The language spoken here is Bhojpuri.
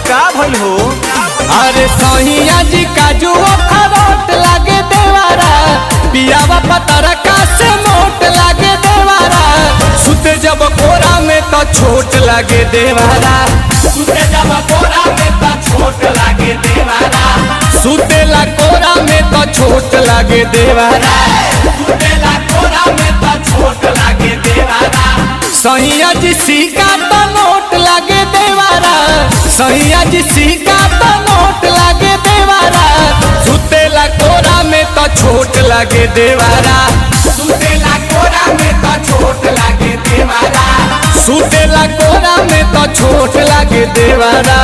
का भइल हो? अरे सहिया जी काजू अखरोट लागे देवारा, पियावा पतर का से मोट लागे देवारा, सुते जब कोरा में तो छोट लागे देवारा, सुते जब कोरा में तो छोट लागे देवारा, सुतेला कोरा में तो छोट लागे देवारा, सुतेला कोरा में तो छोट लागे देवारा। सहिया जी सिक्का तो नोट लागे देवारा, सहिया जी सिक्का तो नोट लागे देवारा, सुतेला कोरा में तो छोट लागे देवारा, सुतेला कोरा में तो छोट लागे देवारा, सुतेला कोरा में तो छोट लागे देवारा।